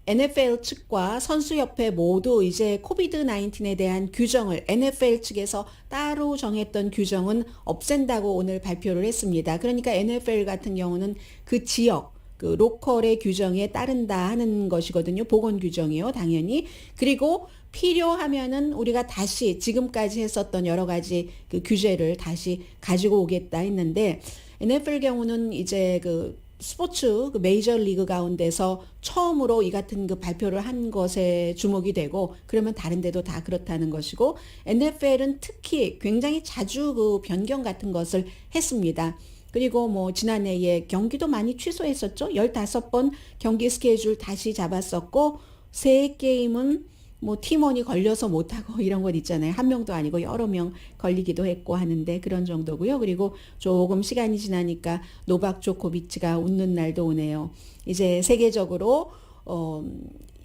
NFL 측과 선수협회 모두 이제 코비드 19에 대한 규정을 NFL 측에서 따로 정했던 규정은 없앤다고 오늘 발표를 했습니다. 그러니까 NFL 같은 경우는 그 지역, 그 로컬의 규정에 따른다 하는 것이거든요. 보건 규정이요, 당연히. 그리고 필요하면은 우리가 다시 지금까지 했었던 여러 가지 그 규제를 다시 가지고 오겠다 했는데 NFL 경우는 이제 그 스포츠 그 메이저 리그 가운데서 처음으로 이 같은 그 발표를 한 것에 주목이 되고 그러면 다른 데도 다 그렇다는 것이고 NFL은 특히 굉장히 자주 그 변경 같은 것을 했습니다. 그리고 뭐 지난해에 경기도 많이 취소했었죠. 15번 경기 스케줄 다시 잡았었고 3게임은 뭐 팀원이 걸려서 못하고 이런 것 있잖아요. 한 명도 아니고 여러 명 걸리기도 했고 하는데 그런 정도고요. 그리고 조금 시간이 지나니까 노박 조코비치가 웃는 날도 오네요. 이제 세계적으로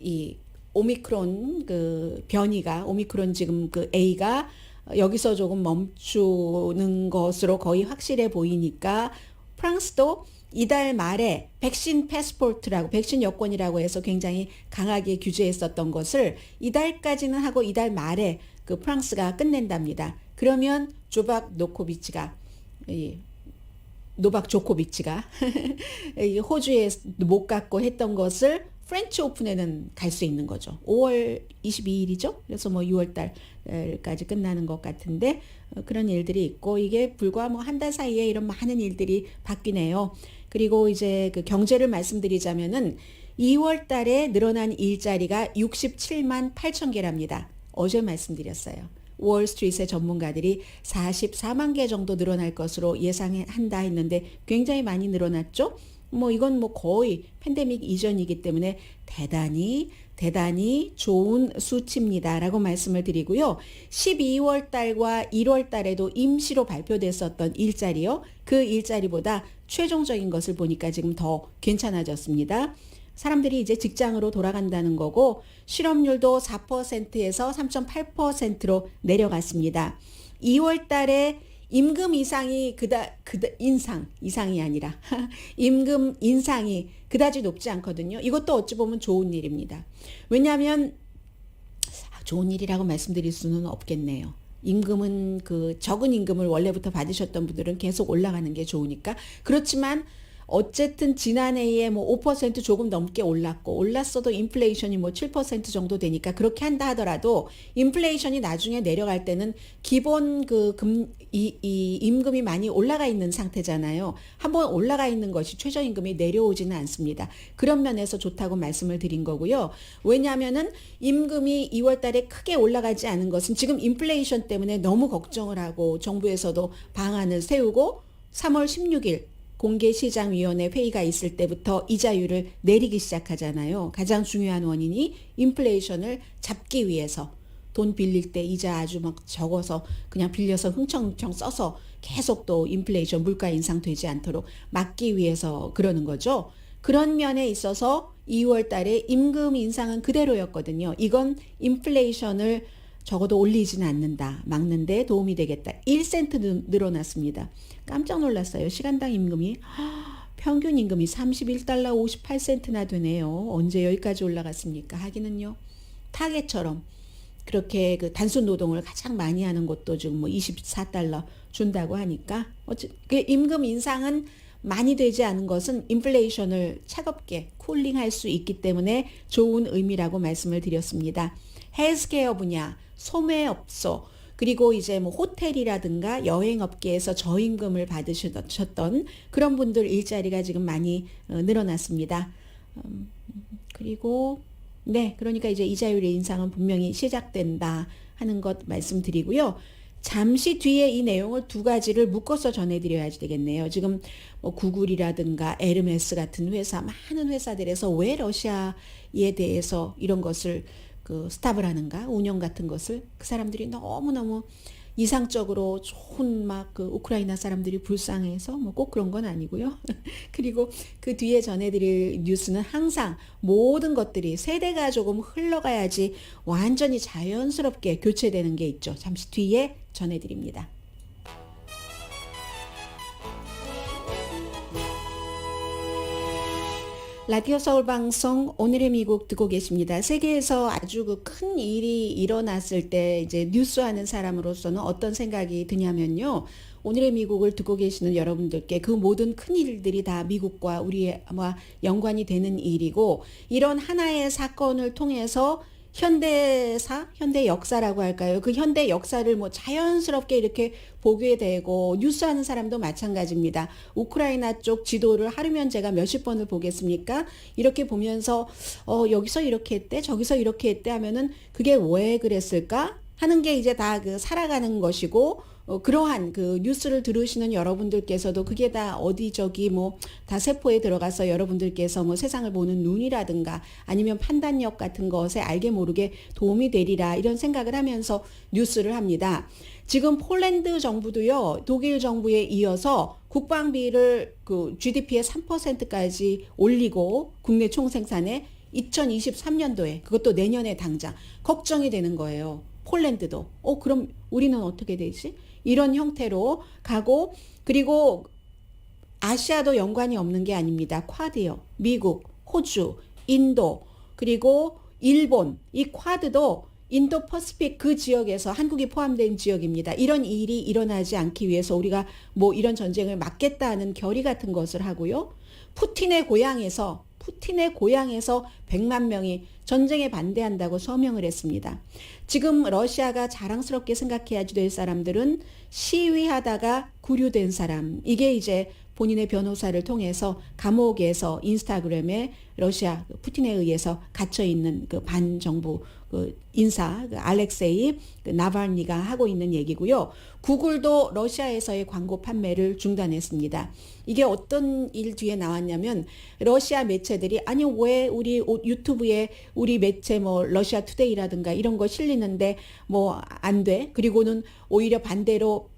이 오미크론 그 변이가 오미크론 지금 그 A가 여기서 조금 멈추는 것으로 거의 확실해 보이니까 프랑스도 이달 말에 백신 패스포트라고 백신 여권이라고 해서 굉장히 강하게 규제했었던 것을 이달까지는 하고 이달 말에 그 프랑스가 끝낸답니다. 그러면 노박 조코비치가 호주에 못 갔고 했던 것을 프렌치 오픈에는 갈 수 있는 거죠. 5월 22일이죠. 그래서 뭐 6월 달까지 끝나는 것 같은데 그런 일들이 있고 이게 불과 뭐 한 달 사이에 이런 많은 일들이 바뀌네요. 그리고 이제 그 경제를 말씀드리자면은 2월 달에 늘어난 일자리가 67만 8천 개랍니다. 어제 말씀드렸어요. 월스트리트의 전문가들이 44만 개 정도 늘어날 것으로 예상한다 했는데 굉장히 많이 늘어났죠. 뭐 이건 뭐 거의 팬데믹 이전이기 때문에 대단히 좋은 수치입니다라고 말씀을 드리고요. 12월 달과 1월 달에도 임시로 발표됐었던 일자리요. 그 일자리보다 최종적인 것을 보니까 지금 더 괜찮아졌습니다. 사람들이 이제 직장으로 돌아간다는 거고 실업률도 4%에서 3.8%로 내려갔습니다. 2월 달에 임금 이상이 이상이 아니라 임금 인상이 그다지 높지 않거든요. 이것도 어찌 보면 좋은 일입니다. 왜냐하면 좋은 일이라고 말씀드릴 수는 없겠네요. 임금은 그 적은 임금을 원래부터 받으셨던 분들은 계속 올라가는 게 좋으니까. 그렇지만 어쨌든 지난해에 뭐 5% 조금 넘게 올랐어도 인플레이션이 뭐 7% 정도 되니까 그렇게 한다 하더라도 인플레이션이 나중에 내려갈 때는 기본 이 임금이 많이 올라가 있는 상태잖아요. 한번 올라가 있는 것이 최저임금이 내려오지는 않습니다. 그런 면에서 좋다고 말씀을 드린 거고요. 왜냐하면은 임금이 2월 달에 크게 올라가지 않은 것은 지금 인플레이션 때문에 너무 걱정을 하고 정부에서도 방안을 세우고 3월 16일 공개시장위원회 회의가 있을 때부터 이자율을 내리기 시작하잖아요. 가장 중요한 원인이 인플레이션을 잡기 위해서 돈 빌릴 때 이자 아주 막 적어서 그냥 빌려서 흥청흥청 써서 계속 또 인플레이션 물가 인상 되지 않도록 막기 위해서 그러는 거죠. 그런 면에 있어서 2월 달에 임금 인상은 그대로였거든요. 이건 인플레이션을 적어도 올리지는 않는다. 막는데 도움이 되겠다. 1센트 늘어났습니다. 깜짝 놀랐어요. 시간당 임금이 평균 임금이 31달러 58센트나 되네요. 언제 여기까지 올라갔습니까? 하기는요. 타겟처럼 그렇게 그 단순 노동을 가장 많이 하는 곳도 지금 뭐 24달러 준다고 하니까 그 임금 인상은 많이 되지 않은 것은 인플레이션을 차갑게 쿨링할 수 있기 때문에 좋은 의미라고 말씀을 드렸습니다. 헬스케어 분야, 소매업소, 그리고 이제 뭐 호텔이라든가 여행업계에서 저임금을 받으셨던 그런 분들 일자리가 지금 많이 늘어났습니다. 그리고 네, 그러니까 이제 이자율의 인상은 분명히 시작된다 하는 것 말씀드리고요. 잠시 뒤에 이 내용을 두 가지를 묶어서 전해드려야 되겠네요. 지금 뭐 구글이라든가 에르메스 같은 회사, 많은 회사들에서 왜 러시아에 대해서 이런 것을 스탑을 하는가, 운영 같은 것을 그 사람들이 너무너무 이상적으로 좋은 우크라이나 사람들이 불쌍해서 뭐 꼭 그런 건 아니고요. 그리고 그 뒤에 전해드릴 뉴스는 항상 모든 것들이 세대가 조금 흘러가야지 완전히 자연스럽게 교체되는 게 있죠. 잠시 뒤에 전해드립니다. 라디오 서울 방송 오늘의 미국 듣고 계십니다. 세계에서 아주 큰 일이 일어났을 때 이제 뉴스하는 사람으로서는 어떤 생각이 드냐면요. 오늘의 미국을 듣고 계시는 여러분들께 그 모든 큰 일들이 다 미국과 우리와 연관이 되는 일이고 이런 하나의 사건을 통해서 현대 역사라고 할까요? 그 현대 역사를 뭐 자연스럽게 이렇게 보게 되고 뉴스하는 사람도 마찬가지입니다. 우크라이나 쪽 지도를 하루면 제가 몇십 번을 보겠습니까? 이렇게 보면서 여기서 이렇게 했대, 저기서 이렇게 했대 하면은 그게 왜 그랬을까? 하는 게 이제 다 살아가는 것이고 그러한 뉴스를 들으시는 여러분들께서도 그게 다 어디저기 다 세포에 들어가서 여러분들께서 세상을 보는 눈이라든가 아니면 판단력 같은 것에 알게 모르게 도움이 되리라 이런 생각을 하면서 뉴스를 합니다. 지금 폴란드 정부도요, 독일 정부에 이어서 국방비를 GDP의 3%까지 올리고 국내 총생산에 2023년도에 그것도 내년에 당장 걱정이 되는 거예요. 폴란드도. 그럼 우리는 어떻게 되지? 이런 형태로 가고 그리고 아시아도 연관이 없는 게 아닙니다. 쿼드요. 미국, 호주, 인도 그리고 일본 이 쿼드도 인도 퍼시픽 그 지역에서 한국이 포함된 지역입니다. 이런 일이 일어나지 않기 위해서 우리가 이런 전쟁을 막겠다는 결의 같은 것을 하고요. 푸틴의 고향에서 100만 명이 전쟁에 반대한다고 서명을 했습니다. 지금 러시아가 자랑스럽게 생각해야 될 사람들은 시위하다가 구류된 사람. 이게 이제 본인의 변호사를 통해서 감옥에서 인스타그램에 러시아 푸틴에 의해서 갇혀 있는 반정부 인사 알렉세이 나발니가 하고 있는 얘기고요. 구글도 러시아에서의 광고 판매를 중단했습니다. 이게 어떤 일 뒤에 나왔냐면 러시아 매체들이 아니 왜 우리 유튜브에 우리 매체 러시아 투데이라든가 이런 거 실리는데 안 돼. 그리고는 오히려 반대로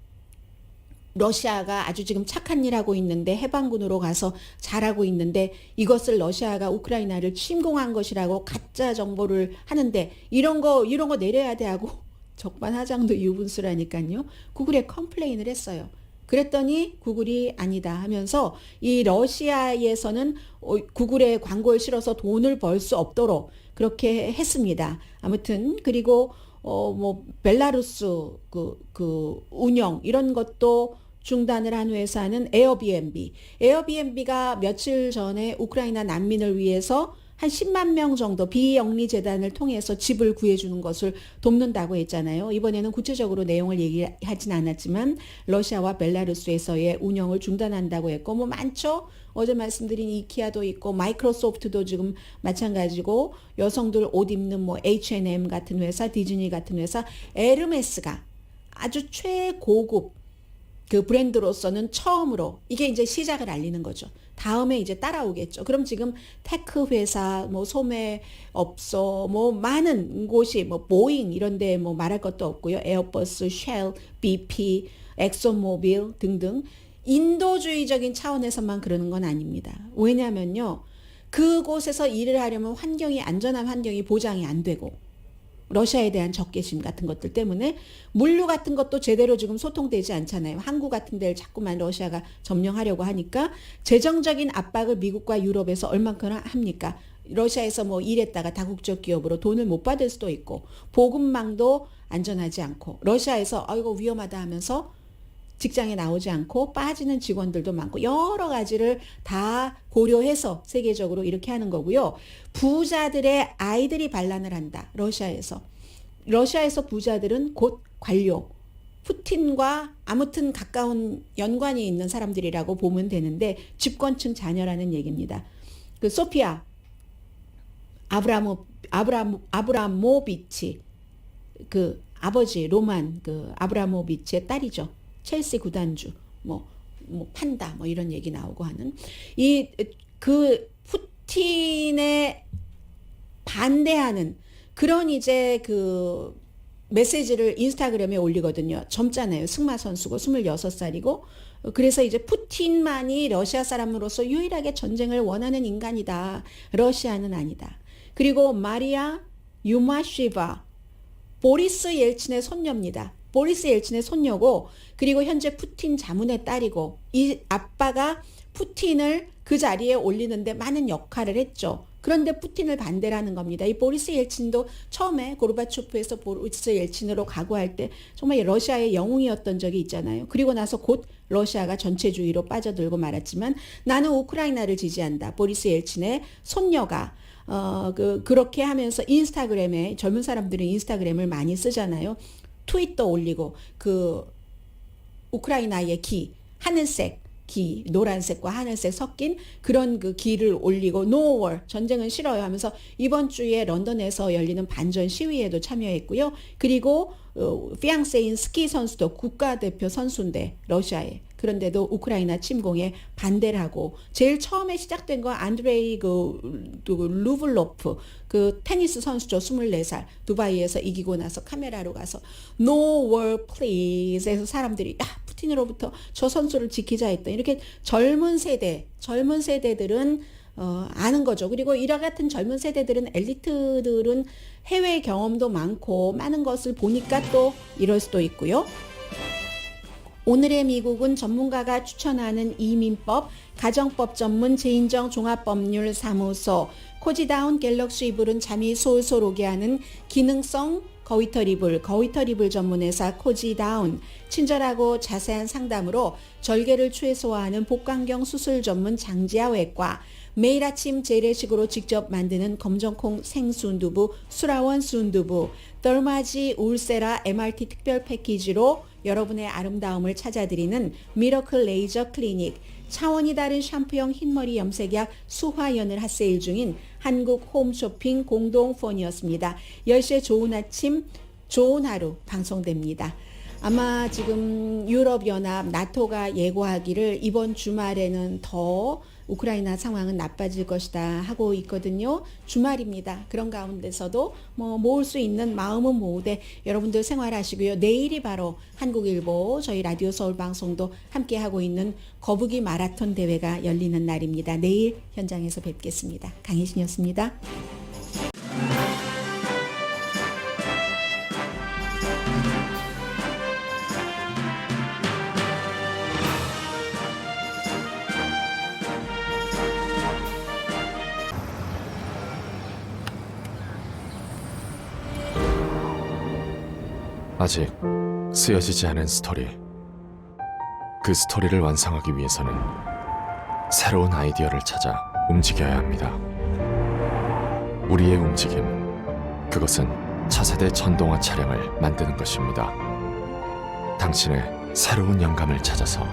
러시아가 아주 지금 착한 일 하고 있는데 해방군으로 가서 잘하고 있는데 이것을 러시아가 우크라이나를 침공한 것이라고 가짜 정보를 하는데 이런 거 내려야 돼 하고 적반하장도 유분수라니까요. 구글에 컴플레인을 했어요. 그랬더니 구글이 아니다 하면서 이 러시아에서는 구글에 광고를 실어서 돈을 벌 수 없도록 그렇게 했습니다. 아무튼 그리고 뭐 벨라루스 그 운영 이런 것도 중단을 한 회사는 에어비앤비. 에어비앤비가 며칠 전에 우크라이나 난민을 위해서 한 10만 명 정도 비영리 재단을 통해서 집을 구해주는 것을 돕는다고 했잖아요. 이번에는 구체적으로 내용을 얘기하진 않았지만 러시아와 벨라루스에서의 운영을 중단한다고 했고 뭐 많죠. 어제 말씀드린 이케아도 있고 마이크로소프트도 지금 마찬가지고 여성들 옷 입는 뭐 H&M 같은 회사, 디즈니 같은 회사, 에르메스가 아주 최고급 그 브랜드로서는 처음으로 이게 이제 시작을 알리는 거죠. 다음에 이제 따라오겠죠. 그럼 지금 테크 회사, 뭐 소매업소, 뭐 많은 곳이 뭐 보잉 이런 데 뭐 말할 것도 없고요. 에어버스, 쉘, BP, 엑소모빌 등등 인도주의적인 차원에서만 그러는 건 아닙니다. 왜냐면요. 그곳에서 일을 하려면 환경이 안전한 환경이 보장이 안 되고 러시아에 대한 적개심 같은 것들 때문에 물류 같은 것도 제대로 지금 소통되지 않잖아요. 항구 같은 데를 자꾸만 러시아가 점령하려고 하니까 재정적인 압박을 미국과 유럽에서 얼만큼 합니까? 러시아에서 뭐 일했다가 다국적 기업으로 돈을 못 받을 수도 있고 보급망도 안전하지 않고 러시아에서 이거 위험하다 하면서 직장에 나오지 않고 빠지는 직원들도 많고 여러 가지를 다 고려해서 세계적으로 이렇게 하는 거고요. 부자들의 아이들이 반란을 한다. 러시아에서. 러시아에서 부자들은 곧 관료. 푸틴과 아무튼 가까운 연관이 있는 사람들이라고 보면 되는데 집권층 자녀라는 얘기입니다. 그 소피아 아브라모비치 그 아버지 로만 그 아브라모비치의 딸이죠. 첼시 구단주, 뭐 판다, 뭐 이런 얘기 나오고 하는 그 푸틴에 반대하는 그런 이제 그 메시지를 인스타그램에 올리거든요. 젊잖아요. 승마 선수고 26살이고 그래서 이제 푸틴만이 러시아 사람으로서 유일하게 전쟁을 원하는 인간이다. 러시아는 아니다. 그리고 마리아 유마시바 보리스 옐친의 손녀입니다. 보리스 옐친의 손녀고 그리고 현재 푸틴 자문의 딸이고 이 아빠가 푸틴을 그 자리에 올리는데 많은 역할을 했죠. 그런데 푸틴을 반대라는 겁니다. 이 보리스 옐친도 처음에 고르바초프에서 보리스 옐친으로 가고할 때 정말 러시아의 영웅이었던 적이 있잖아요. 그리고 나서 곧 러시아가 전체주의로 빠져들고 말았지만 나는 우크라이나를 지지한다. 보리스 옐친의 손녀가 그렇게 하면서 인스타그램에 젊은 사람들은 인스타그램을 많이 쓰잖아요. 트윗도 올리고 그 우크라이나의 기 하늘색 기 노란색과 하늘색 섞인 그런 그 기를 올리고 No War 전쟁은 싫어요 하면서 이번 주에 런던에서 열리는 반전 시위에도 참여했고요. 그리고 피앙세인 스키 선수도 국가대표 선수인데 러시아에 그런데도 우크라이나 침공에 반대를 하고 제일 처음에 시작된 건 안드레이 루블로프 그 테니스 선수죠. 24살 두바이에서 이기고 나서 카메라로 가서 No war please 해서 사람들이 푸틴으로부터 저 선수를 지키자 했던 이렇게 젊은 세대들은 아는 거죠. 그리고 이와 같은 젊은 세대들은 엘리트들은 해외 경험도 많고 많은 것을 보니까 또 이럴 수도 있고요. 오늘의 미국은 전문가가 추천하는 이민법, 가정법 전문 제인정 종합법률사무소, 코지다운 갤럭시 이불은 잠이 솔솔 오게 하는 기능성 거위털 이불 전문 회사 코지다운, 친절하고 자세한 상담으로 절개를 최소화하는 복강경 수술 전문 장지아 외과, 매일 아침 재래식으로 직접 만드는 검정콩 생순두부, 수라원 순두부, 덜마지 울세라 MRT 특별 패키지로 여러분의 아름다움을 찾아드리는 미러클 레이저 클리닉, 차원이 다른 샴푸형 흰머리 염색약 수화연을 핫세일 중인 한국 홈쇼핑 공동폰이었습니다. 10시에 좋은 아침, 좋은 하루 방송됩니다. 아마 지금 유럽연합, 나토가 예고하기를 이번 주말에는 더 우크라이나 상황은 나빠질 것이다 하고 있거든요. 주말입니다. 그런 가운데서도 모을 수 있는 마음은 모으되 여러분들 생활하시고요. 내일이 바로 한국일보 저희 라디오 서울 방송도 함께하고 있는 거북이 마라톤 대회가 열리는 날입니다. 내일 현장에서 뵙겠습니다. 강혜신이었습니다. 아직 쓰여지지 않은 스토리. 그 스토리를 완성하기 위해서는 새로운 아이디어를 찾아 움직여야 합니다. 우리의 움직임, 그것은 차세대 전동화 차량을 만드는 것입니다. 당신의 새로운 영감을 찾아서